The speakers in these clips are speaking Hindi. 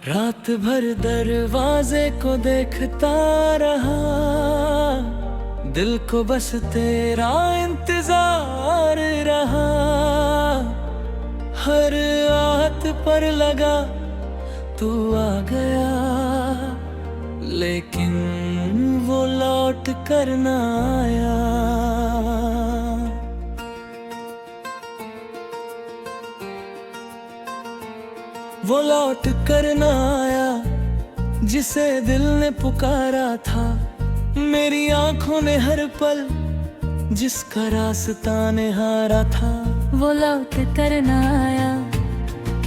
रात भर दरवाजे को देखता रहा, दिल को बस तेरा इंतजार रहा। हर आहट पर लगा तू आ गया, लेकिन वो लौट कर ना आया। वो लौट कर ना आया जिसे दिल ने पुकारा था। मेरी आंखों ने हर पल जिसका रास्ता निहारा था। वो लौट कर ना आया,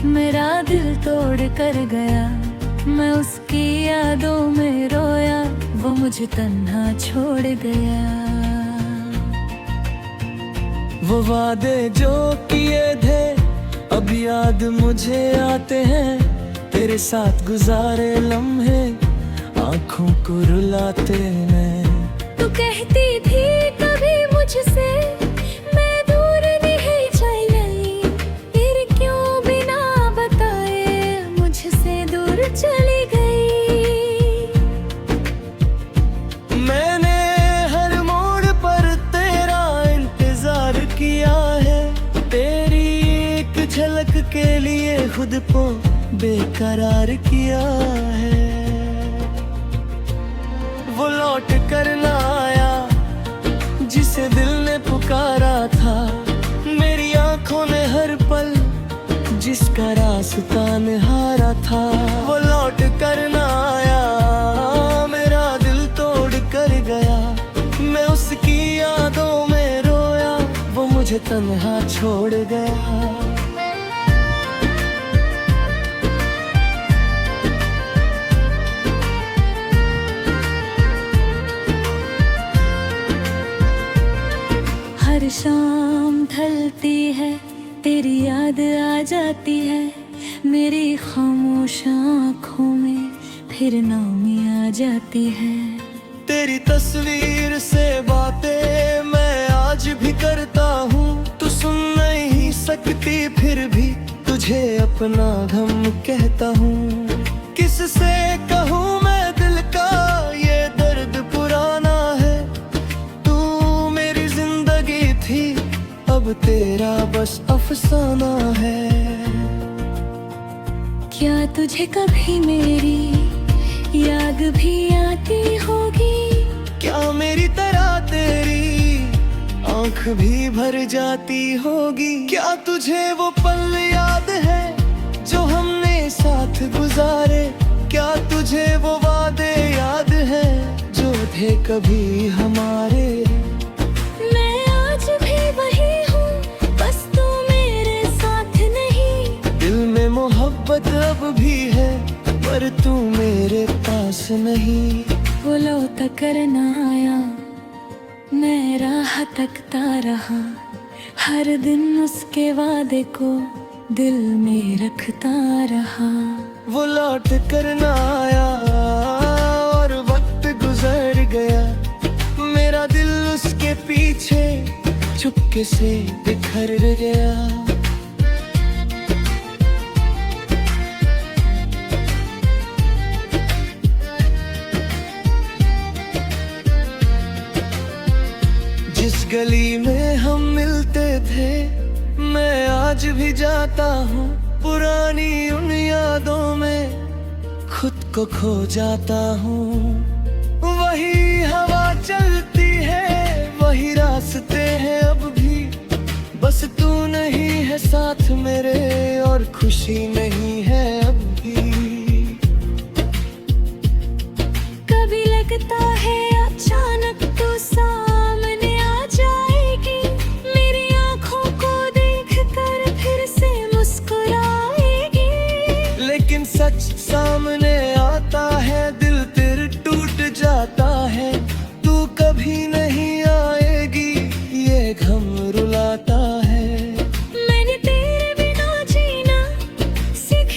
मेरा दिल तोड़ कर गया। मैं उसकी यादों में रोया, वो मुझे तन्हा छोड़ गया। वो वादे जो किए थे अब याद मुझे आते हैं। तेरे साथ गुजारे लम्हे आंखों को रुलाते हैं। तू कहती थी कभी मुझसे मैं दूर नहीं चली, फिर क्यों बिना बताए मुझसे दूर चली गई। मैंने हर मोड़ पर तेरा इंतजार किया है, तेरी एक झलक के लिए खुद को बेकरार किया है। वो लौट कर ना आया जिसे दिल ने पुकारा था। मेरी आंखों ने हर पल जिसका रास्ता निहारा था। वो लौट कर ना आया, मेरा दिल तोड़ कर गया। मैं उसकी यादों में रोया, वो मुझे तन्हा छोड़ गया। हर शाम ढलती है तेरी याद आ जाती है, मेरी खामोश आँखों में फिर नामी आ जाती है। तेरी तस्वीर से बातें मैं आज भी करता हूँ। तू सुन नहीं सकती फिर भी तुझे अपना गम कहता हूँ। किससे कहूँ मैं दिल का ये दर्द पुराना है। तू मेरी जिंदगी थी अब तेरा बस अफसाना है। क्या तुझे कभी मेरी याद भी आती होगी? क्या मेरी तरह तेरी आँख भी भर जाती होगी? क्या तुझे वो पल याद है जो हमने साथ गुजारे? क्या तुझे वो वादे याद है जो थे कभी हमारे? मैं आज भी वही हूँ, बस तू मेरे साथ नहीं। दिल में मोहब्बत अब भी है पर तू मेरे पास नहीं। वो लौट कर ना आया, मैं राह तकता रहा। हर दिन उसके वादे को दिल में रखता रहा। वो लौट कर ना आया और वक्त गुजर गया। मेरा दिल उसके पीछे चुपके से बिखर गया। जिस गली में हम मिलते थे मैं आज भी जाता हूँ। पुरानी उन यादों में खुद को खो जाता हूँ। वही हवा चलती है, वही रास्ते हैं अब भी। बस तू नहीं है साथ मेरे और खुशी नहीं है अब भी। कभी लगता है अचानक तू सामने आ जाएगी, मेरी आंखों को देखकर फिर से मुस्कुराएगी। लेकिन सच सामने आता है, दिल तेरे टूट जाता है। तू कभी नहीं आएगी ये गम रुलाता है। मैंने तेरे बिना जीना सीख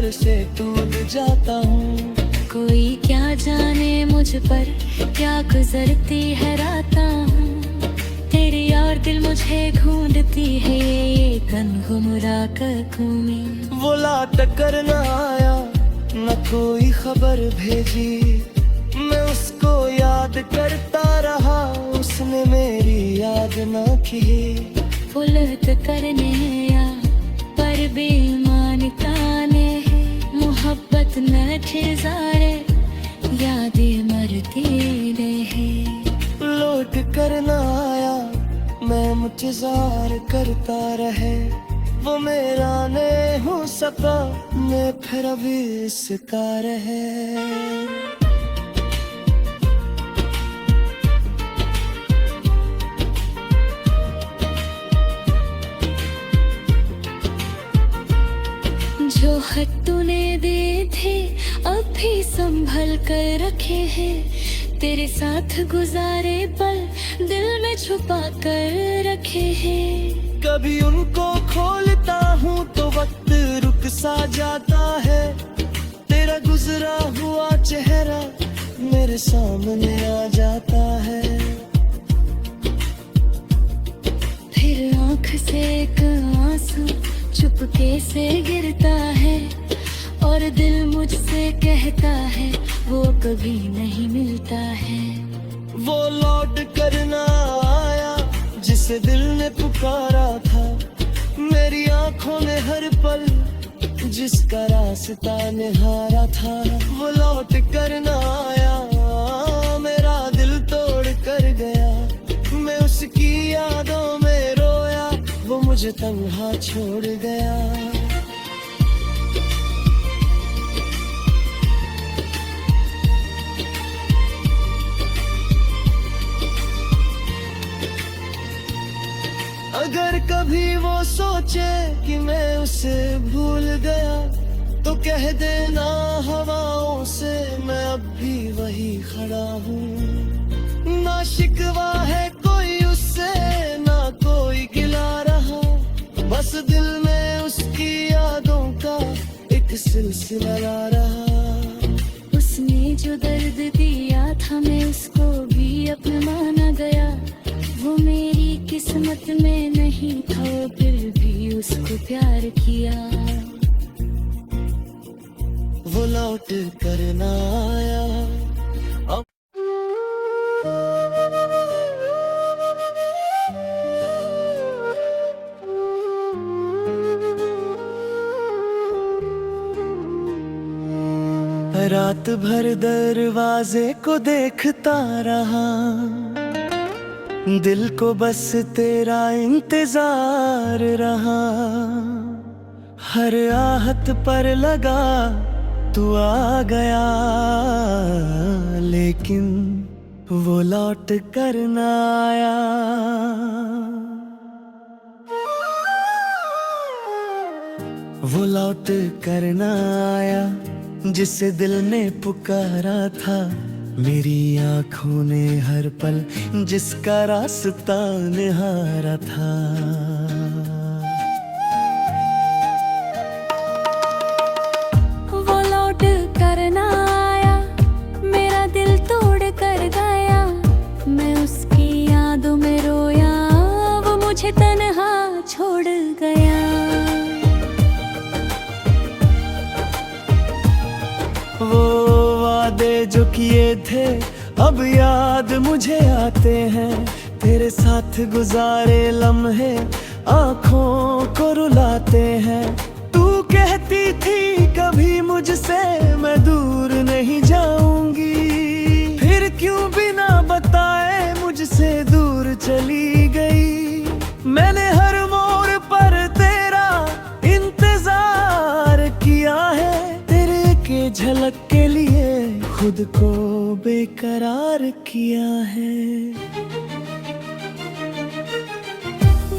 डर से टूट जाता हूँ। कोई क्या जाने मुझ पर क्या गुजरती है रातां हूँ। तेरी यार दिल मुझे ढूंढती है ये गुमराह कदमों में। वो लाट करना आया न कोई खबर भेजी, मैं उसको याद करता रहा, उसने मेरी याद न की। फुलत करने या पर बेईमानता ने मोहब्बत न ठिजारे यादें मरती रहे। लौट करना आया मैं इंतजार करता रहे, वो मेरा नहीं हो सका मैं फिर अभी इसका रहे। जो खत तूने दिए थे अब भी संभल कर रखे हैं, तेरे साथ गुजारे पल दिल में छुपा कर रखे हैं। कभी उनको खोलता हूँ तो वक्त रुक सा जाता है, तेरा गुजरा हुआ चेहरा मेरे सामने आ जाता है। फिर आँख से एक आंसू चुपके से गिरता है और दिल मुझसे कहता है वो कभी नहीं मिलता है। वो लौट करना आया जिसे दिल ने पुकारा था, मेरी आंखों ने हर पल जिसका रास्ता निहारा था। वो लौट करना आया मेरा दिल तोड़ कर गया, मैं उसकी यादों में रोया, वो मुझे तन्हा छोड़ गया। अगर कभी वो सोचे कि मैं उसे भूल गया तो कह देना हवाओं से मैं अब भी वही खड़ा हूँ। ना शिकवा है कोई उससे ना कोई गिला रहा, बस दिल में उसकी यादों का एक सिलसिला रहा। उसने जो दर्द दिया था मैं उसको भी अपना माना गया, वो मेरी किस्मत में नहीं था फिर भी उसको प्यार किया। वो लौट करना आया अब रात भर दरवाजे को देखता रहा, दिल को बस तेरा इंतजार रहा। हर आहत पर लगा तू आ गया, लेकिन वो लौट कर ना आया। वो लौट कर ना आया जिसे दिल ने पुकारा था, मेरी आँखों ने हर पल जिसका रास्ता निहारा था। वो लौट कर ना आया मेरा दिल तोड़ कर गया, मैं उसकी यादों में रोया, वो मुझे तन्हा छोड़ गया। वो वादे जो किए थे अब याद मुझे आते हैं, तेरे साथ गुजारे लम्हे आँखों को रुलाते हैं। तू कहती थी कभी मुझसे मैं दूर नहीं जाऊंगी, फिर क्यों बिना बताए मुझसे दूर चली गई। मैंने हर मोड़ पर तेरा इंतजार किया है, तेरे के झलक के लिए खुद को बेकरार किया है।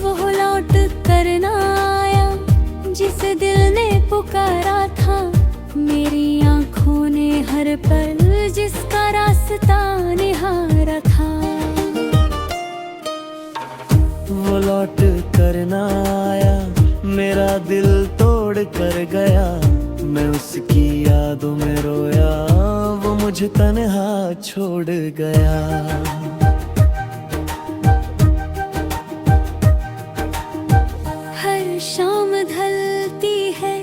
वो लौट कर ना आया जिसे दिल ने पुकारा था, मेरी आँखों ने हर पल जिसका रास्ता निहारा था। वो लौट कर ना आया मेरा दिल तोड़ कर गया, मैं उसकी यादों में रोया, वो मुझे तन्हा छोड़ गया। हर शाम ढलती है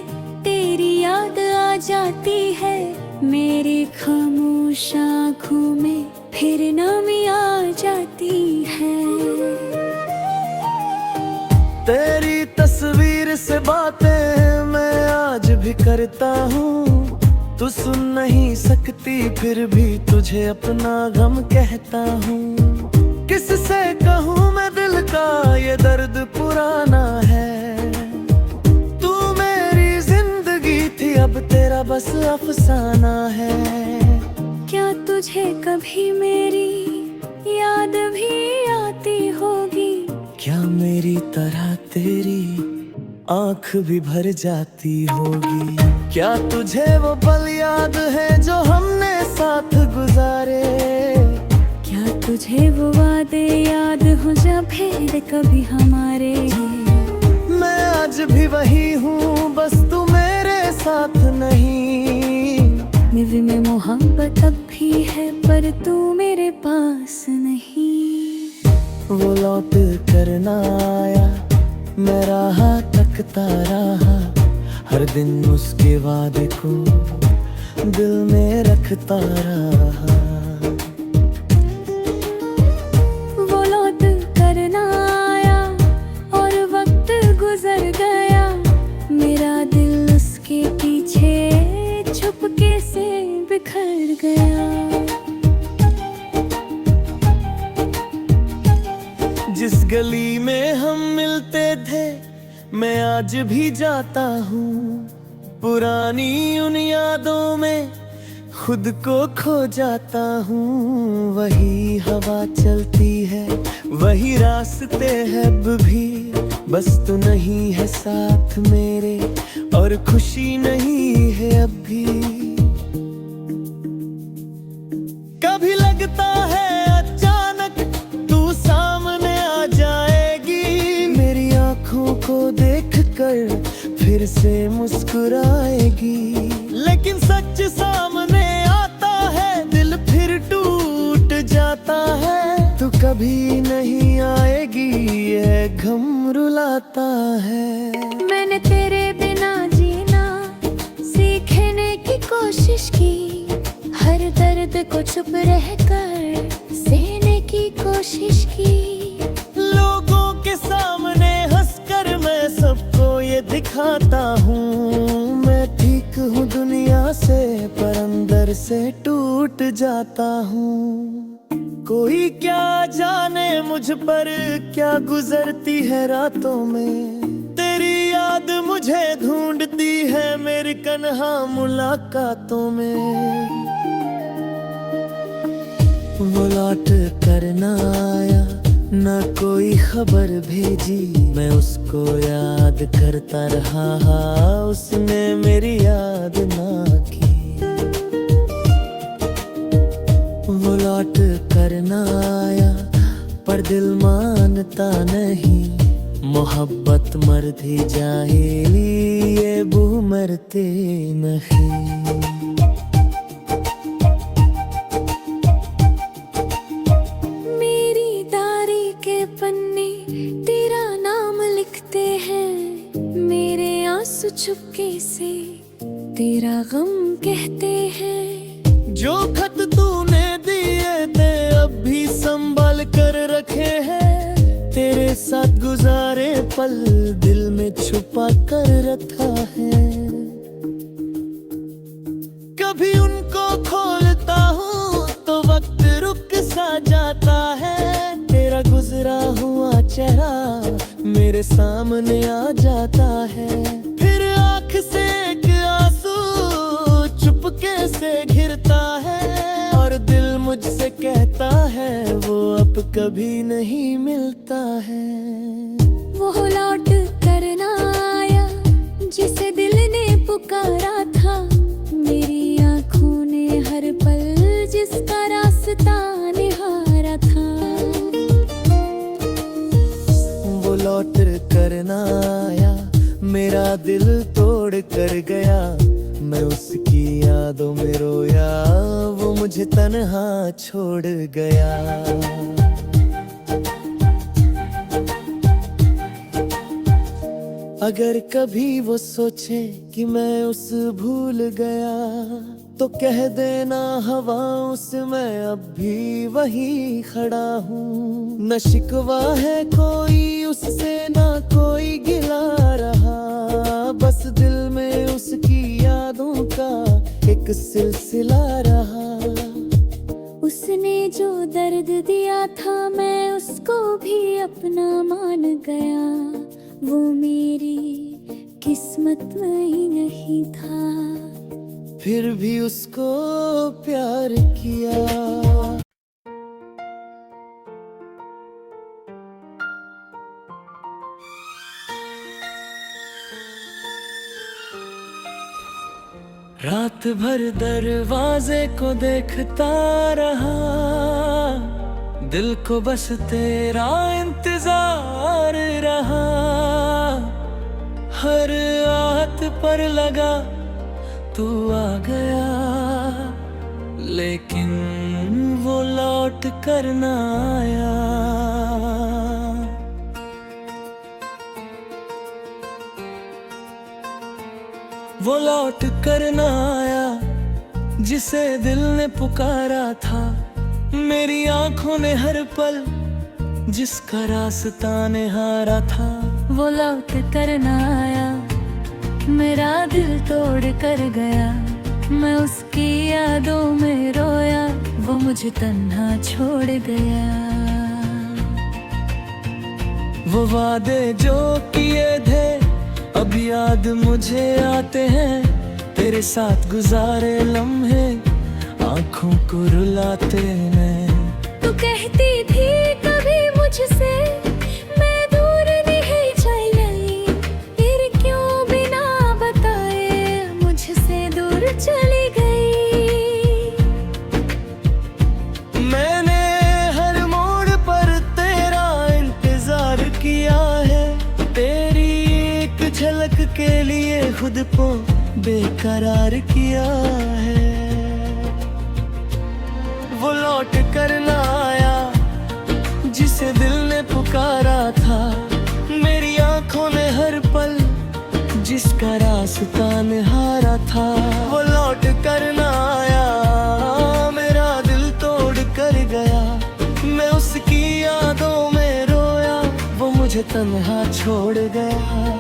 तेरी याद आ जाती है, मेरी खामोश आँखों में फिर नामी आ जाती है। तेरी तस्वीर से बातें मैं आज भी करता हूँ, तू सुन नहीं सकती फिर भी तुझे अपना गम कहता हूँ। किससे कहूँ मैं दिल का ये दर्द पुराना है, तू मेरी जिंदगी थी अब तेरा बस अफसाना है। क्या तुझे कभी मेरी याद भी आती होगी? क्या मेरी तरह तेरी आँख भी भर जाती होगी? क्या तुझे वो पल याद है जो हमने साथ गुजारे? क्या तुझे वो वादे याद हो जब फिर कभी हमारे? मैं आज भी वही हूँ, बस तू मेरे साथ नहीं। दिल में मोहब्बत अब भी है पर तू मेरे पास नहीं। वो लौट कर ना आया, मैं राह तकता रहा, हर दिन उसके वादे को दिल में रखता रहा। वो लौट कर ना आया और वक्त गुजर गया, मेरा दिल उसके पीछे चुपके से बिखर गया। जिस गली में हम मिलते थे मैं आज भी जाता हूँ, पुरानी उन यादों में खुद को खो जाता हूँ। वही हवा चलती है, वही रास्ते हैं अब भी, बस तू नहीं है साथ मेरे और खुशी नहीं है अब भी। कभी लगता है अचानक तू सामने आ जाएगी, मेरी आँखों को देखकर फिर से मुस्कुराएगी। लेकिन सच सामने आता है, दिल फिर टूट जाता है। तू कभी नहीं आएगी, ये गम रुलाता है। मैंने तेरे बिना जीना सीखने की कोशिश की, हर दर्द को चुप रहकर सहने की कोशिश की। लोगों के सामने हंसकर मैं सबको ये दिखाता हूँ, मैं ठीक हूँ दुनिया से पर अंदर से टूट जाता हूँ। कोई क्या जाने मुझ पर क्या गुजरती है रातों में, तेरी याद मुझे ढूंढती है मेरी कन्हा मुलाकातों में। वो लौट कर ना आया, ना कोई खबर भेजी, मैं उसको याद करता रहा, उसने मेरी याद ना की। वो लौट कर ना आया पर दिल मानता नहीं, मोहब्बत मरती जाएगी ये बू मरते नहीं। चुपके से तेरा गम कहते हैं। जो खत तूने दिए थे अब भी संभाल कर रखे हैं, तेरे साथ गुजारे पल दिल में छुपा कर रखा है। कभी उनको खोलता हूँ तो वक्त रुक सा जाता है, तेरा गुजरा हुआ चेहरा मेरे सामने आ जाता है। फिर आँख से एक आंसू चुपके से गिरता है और दिल मुझसे कहता है वो अब कभी नहीं मिलता है। वो लौट कर ना आया जिसे दिल ने पुकारा था, मेरी आँखों ने हर पल जिसका रास्ता निहारा था। वो लौट कर ना आया, मेरा दिल तोड़ कर गया, मैं उसकी यादों में रोया, वो मुझे तन्हा छोड़ गया। अगर कभी वो सोचे कि मैं उस भूल गया, तो कह देना हवाओं से मैं अब भी वही खड़ा हूँ। न शिकवा है कोई उससे, ना कोई गिला रहा, बस दिल में उसकी यादों का एक सिलसिला रहा। उसने जो दर्द दिया था मैं उसको भी अपना मान गया, वो मेरी किस्मत में ही नहीं था, फिर भी उसको प्यार किया। रात भर दरवाजे को देखता रहा, दिल को बस तेरा इंतजार रहा। हर आहट पर लगा तू आ गया, लेकिन वो लौट कर ना आया। वो लौट कर ना आया जिसे दिल ने पुकारा था, मेरी आंखों ने हर पल जिसका रास्ता निहारा था। वो लौट कर ना आया, मेरा दिल तोड़ कर गया, मैं उसकी यादों में रोया, वो मुझे तन्हा छोड़ गया। वो वादे जो किए थे अब याद मुझे आते हैं, तेरे साथ गुजारे लम्हे आंखों को रुलाते हैं। तू कहती थी कभी मुझसे मैं दूर नहीं चाहिए, फिर क्यों बिना बताए मुझसे दूर चली गई। मैंने हर मोड़ पर तेरा इंतजार किया है, तेरी एक झलक के लिए खुद को बेकरार किया है। वो लौट कर ना आया जिसे दिल ने पुकारा था, मेरी आंखों ने हर पल जिसका रास्ता निहारा था। वो लौट कर ना आया, मेरा दिल तोड़ कर गया, मैं उसकी यादों में रोया, वो मुझे तन्हा छोड़ गया।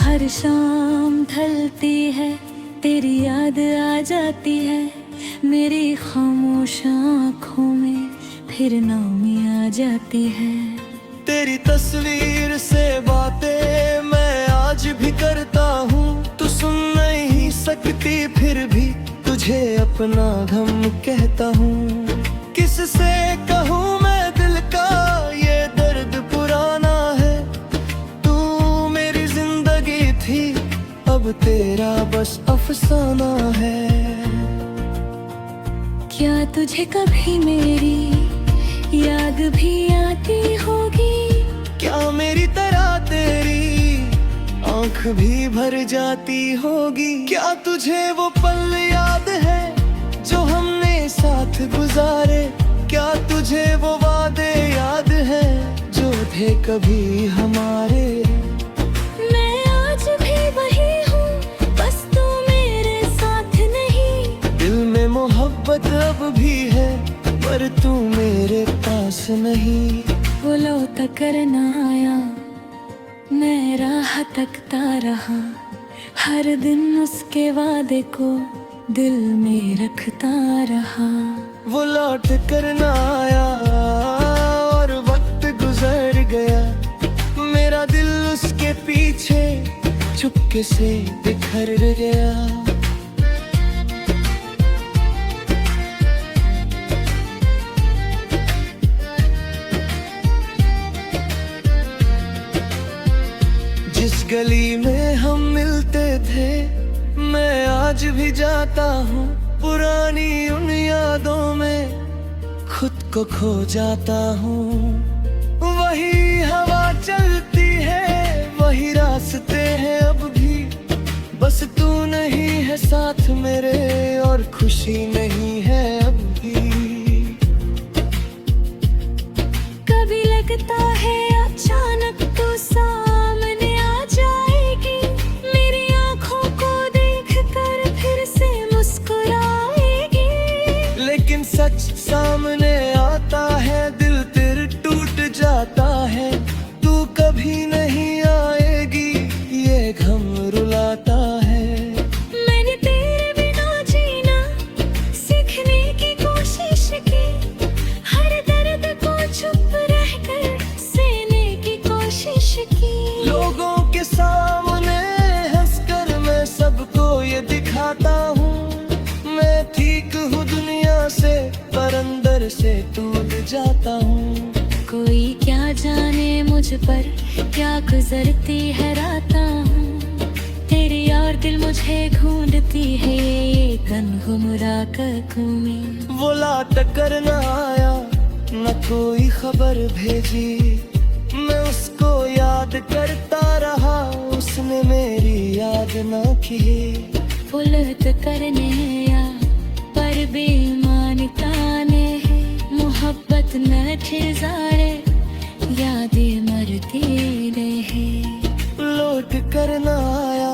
हर शाम ढलती है तेरी याद आ जाती है, मेरी खामोश आँखों में फिर नामी आ जाती है। तेरी तस्वीर से बातें मैं आज भी करता हूँ, तू सुन नहीं सकती फिर भी तुझे अपना गम कहता हूँ। किससे कहूँ मैं दिल का ये दर्द पुराना है, तू मेरी जिंदगी थी अब तेरा बस अफसाना है। क्या तुझे कभी मेरी याद भी आती होगी, क्या मेरी तरह तेरी आंख भी भर जाती होगी। क्या तुझे वो पल याद है जो हमने साथ गुजारे, क्या तुझे वो वादे याद है जो थे कभी हमारे। मैं आज भी वही हूँ, बस तू मेरे साथ नहीं। दिल में मोहब्बत अब भी है पर तू मेरे पास नहीं। वो लौट कर ना आया, मैं राह तकता रहा, हर दिन उसके वादे को दिल में रखता रहा। वो लौट कर ना आया और वक्त गुजर गया, मेरा दिल उसके पीछे चुपके से बिखर गया। जिस गली में हम मिलते थे मैं आज भी जाता हूँ, पुरानी उन यादों में खुद को खो जाता हूँ। वही हवा चलती है, वही रास्ते हैं अब भी, बस तू नहीं है साथ मेरे और खुशी नहीं है अब भी। कभी लगता है अचानक तू सामने आ जाएगी, मेरी आंखों को देखकर फिर से मुस्कुराएगी। लेकिन सच सामने आता है, दिल तेरे टूट जाता है। तू कभी नहीं आएगी, ये गम रुलाता है। मैंने तेरे बिना जीना सीखने की कोशिश की, हर दर्द को चुप रहकर सहने की कोशिश की। लोगों के सामने हंसकर मैं सबको ये दिखाता हूँ, मैं ठीक हूँ दुनिया से, पर अंदर से टूट जाता हूँ। कोई क्या जाने मुझ पर क्या गुजरती है रातां हूँ, तेरी और दिल मुझे ढूंढती है ये गुमराह ककू में। वो लाट कर न आया, न कोई खबर भेजी, मैं उसको याद करता रहा, उसने मेरी याद न की। फुलत करने या पर बेईमानता ने है, मोहब्बत न ठिजारे यादें मरती रहे। लौट कर न आया,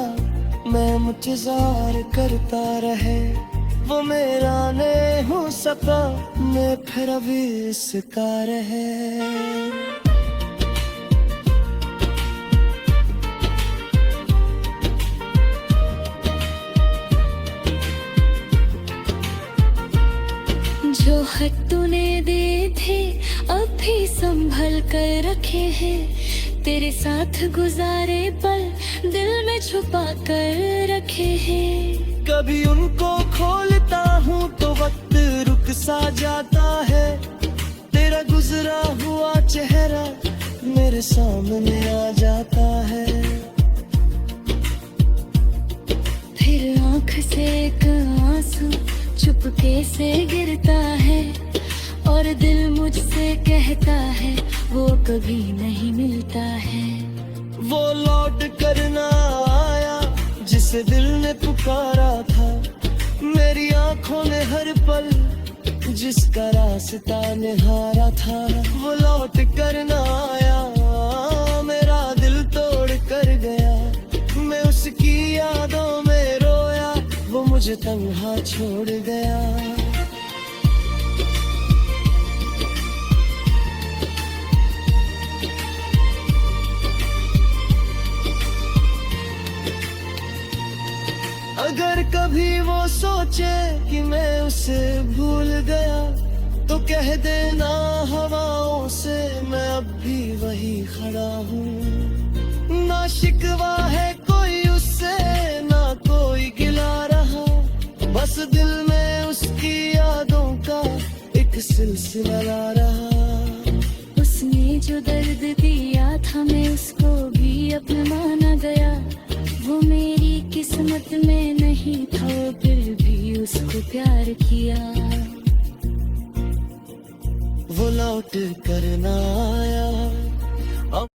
मैं इंतजार करता रहे, वो मेरा नहीं हो सका, मैं फिर अभी इसका रहे। जो हक तूने दे थे अब भी संभल कर रखे हैं, तेरे साथ गुजारे पल दिल में छुपा कर रखे हैं। कभी उनको खोलता हूँ तो वक्त रुक सा जाता है, तेरा गुजरा हुआ चेहरा मेरे सामने आ जाता है। फिर आँख से एक आंसू चुपके से गिरता है, और दिल मुझसे कहता है वो कभी नहीं मिलता है। वो लौट कर ना आया जिसे दिल ने पुकारा था, मेरी आंखों ने हर पल जिसका रास्ता निहारा था। वो लौट कर ना आया, मेरा दिल तोड़ कर गया, मैं उसकी यादों में रोया, वो मुझे तन्हा छोड़ गया। अगर कभी वो सोचे कि मैं उसे भूल गया, तो कह देना हवाओं से मैं अब भी वही खड़ा हूँ। ना शिकवा है कोई उससे, ना कोई गिला रहा, बस दिल में उसकी यादों का एक सिलसिला ला रहा। उसने जो दर्द दिया था मैं उसको भी अपना माना गया, वो मेरी किस्मत में नहीं था फिर भी उसको प्यार किया। वो लौट कर ना आया।